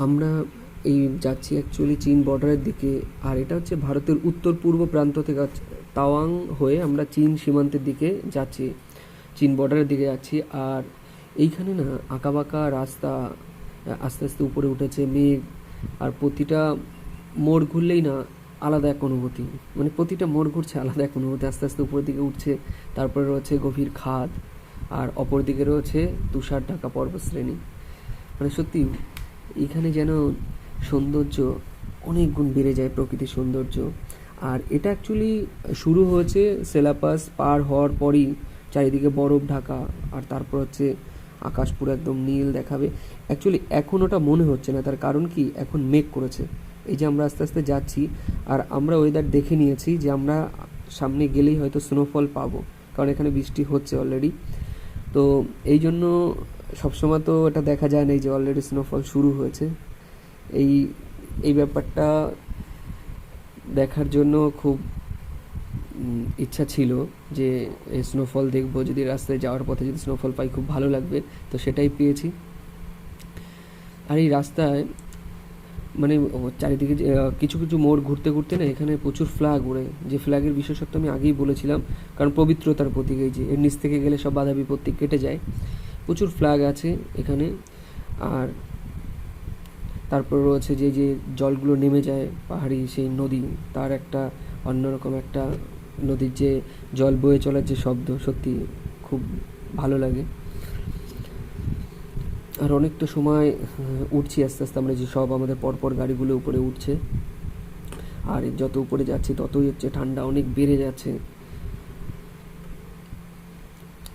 আমরা এই যাচ্ছি অ্যাকচুয়ালি চীন বর্ডারের দিকে, আর এটা হচ্ছে ভারতের উত্তর পূর্ব প্রান্ত থেকে তাওয়াং হয়ে আমরা চীন সীমান্তের দিকে যাচ্ছি, চীন বর্ডারের দিকে যাচ্ছি। আর এইখানে না আঁকাবাঁকা রাস্তা, আস্তে আস্তে উপরে উঠেছে মেঘ, আর প্রতিটা মোড় ঘুরলেই না আলাদা এক অনুভূতি, মানে প্রতিটা মোড় ঘুরছে আলাদা এক অনুভূতি, আস্তে আস্তে উপরের দিকে উঠছে। তারপরে রয়েছে গভীর খাদ, আর অপর দিকে রয়েছে তুষার ঢাকা পর্বতশ্রেণী। মানে সত্যি এখানে যেন সৌন্দর্য অনেক গুণ বেড়ে যায়, প্রকৃতির সৌন্দর্য। আর এটা অ্যাকচুয়ালি শুরু হয়েছে সেলাপাস পার হওয়ার পরই, চারিদিকে বরফ ঢাকা, আর তারপর হচ্ছে আকাশ পুরো একদম নীল দেখাবে। অ্যাকচুয়ালি এখন ওটা মনে হচ্ছে না, তার কারণ কি এখন মেঘ করেছে। এই যে আমরা আস্তে আস্তে যাচ্ছি, আর আমরা ওয়েদার দেখে নিয়েছি যে আমরা সামনে গেলেই হয়তো স্নোফল পাবো, কারণ এখানে বৃষ্টি হচ্ছে অলরেডি। তো এই জন্য সবসময় তো এটা দেখা যায় না যে অলরেডি স্নোফল শুরু হয়েছে। এই এই ব্যাপারটা দেখার জন্য খুব ইচ্ছা ছিল যে এই স্নোফল দেখবো, যদি রাস্তায় যাওয়ার পথে যদি স্নোফল পাই খুব ভালো লাগবে। তো সেটাই পেয়েছি। আর এই রাস্তায় মানে চারিদিকে কিছু কিছু মোড় ঘুরতে ঘুরতে না এখানে প্রচুর ফ্ল্যাগ ওড়ে, যে ফ্ল্যাগের বিশেষত্ব আমি আগেই বলেছিলাম, কারণ পবিত্রতার প্রতীক। এই যে এর নিচ থেকে গেলে সব বাধা বিপত্তি কেটে যায়। প্রচুর ফ্ল্যাগ আছে এখানে। আর তারপর রয়েছে যে যে জলগুলো নেমে যায় পাহাড়ি সেই নদী, তার একটা অন্যরকম একটা, নদীর যে জল বয়ে চলার যে শব্দ, সত্যি খুব ভালো লাগে। আর অনেকটা সময় উঠছি আস্তে আস্তে আমরা, যে সব আমাদের পরপর গাড়িগুলো উপরে উঠছে, আর যত উপরে যাচ্ছি ততই হচ্ছে ঠান্ডা অনেক বেড়ে যাচ্ছে।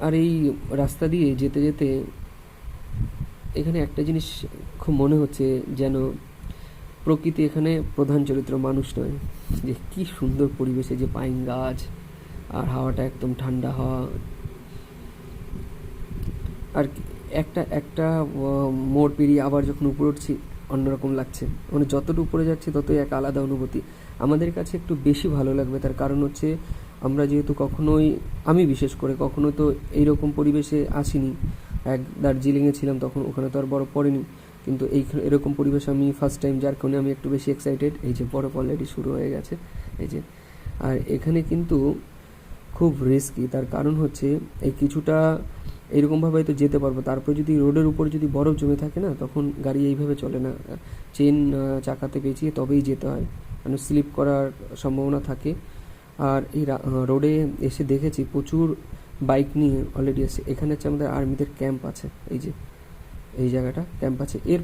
আর এই রাস্তা দিয়ে যেতে যেতে এখানে একটা জিনিস খুব মনে হচ্ছে, যেন প্রকৃতি এখানে প্রধান চরিত্র, মানুষ নয়। যে কি সুন্দর পরিবেশে, যে পাইন গাছ, আর হাওয়াটা একদম ঠান্ডা হাওয়া। আর একটা একটা মোড় পেরিয়ে আবার যখন উপরে উঠছি অন্যরকম লাগছে, মানে যতটা উপরে যাচ্ছি ততই এক আলাদা অনুভূতি। আমাদের কাছে একটু বেশি ভালো লাগবে, তার কারণ হচ্ছে আমরা যেহেতু কখনোই, আমি বিশেষ করে কখনো তো এইরকম পরিবেশে আসিনি। এক দার্জিলিংয়ে ছিলাম, তখন ওখানে তো আর বরফ পড়েনি, কিন্তু এরকম পরিবেশ আমি ফার্স্ট টাইম, যার কারণে আমি একটু বেশি এক্সাইটেড। এই যে বরফ অলরেডি শুরু হয়ে গেছে, এই যে। আর এখানে কিন্তু খুব রিস্কি, তার কারণ হচ্ছে এই কিছুটা এইরকমভাবে হয়তো যেতে পারবো, তারপর যদি রোডের উপর যদি বরফ জমে থাকে না, তখন গাড়ি এইভাবে চলে না, চেন চাকাতে পেঁচিয়ে তবেই যেতে হয়, মানে স্লিপ করার সম্ভাবনা থাকে। আর এই রোডে এসে দেখেছি প্রচুর বাইক নিয়ে অলরেডি এসে, এখানে হচ্ছে আমাদের আর্মিদের ক্যাম্প আছে, এই যে এই জায়গাটা ক্যাম্প আছে। এর